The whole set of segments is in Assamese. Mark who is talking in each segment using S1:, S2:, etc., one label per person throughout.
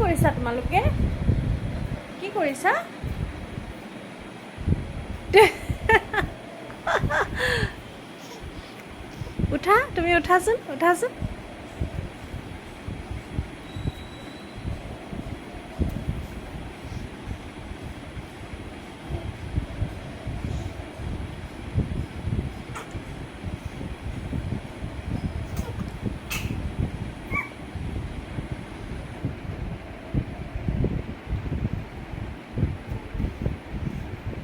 S1: কৰিছা তোমালোকে? কি কৰিছা? উঠা, তুমি উঠাচোন, উঠাচোন।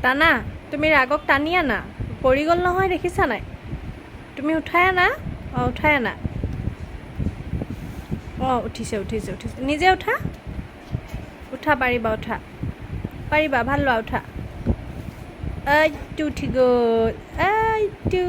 S1: টানা, তুমি ৰাগক টানি আনা। পৰি গ'ল নহয়, দেখিছা নাই? তুমি উঠাই আনা। অঁ, উঠাই আনা। অঁ, উঠিছে উঠিছে উঠিছে। নিজে উঠা, উঠা, পাৰিবা, উঠা, পাৰিবা, ভাল লোৱা, উঠা। এইটো উঠি গ'ল, এইটো।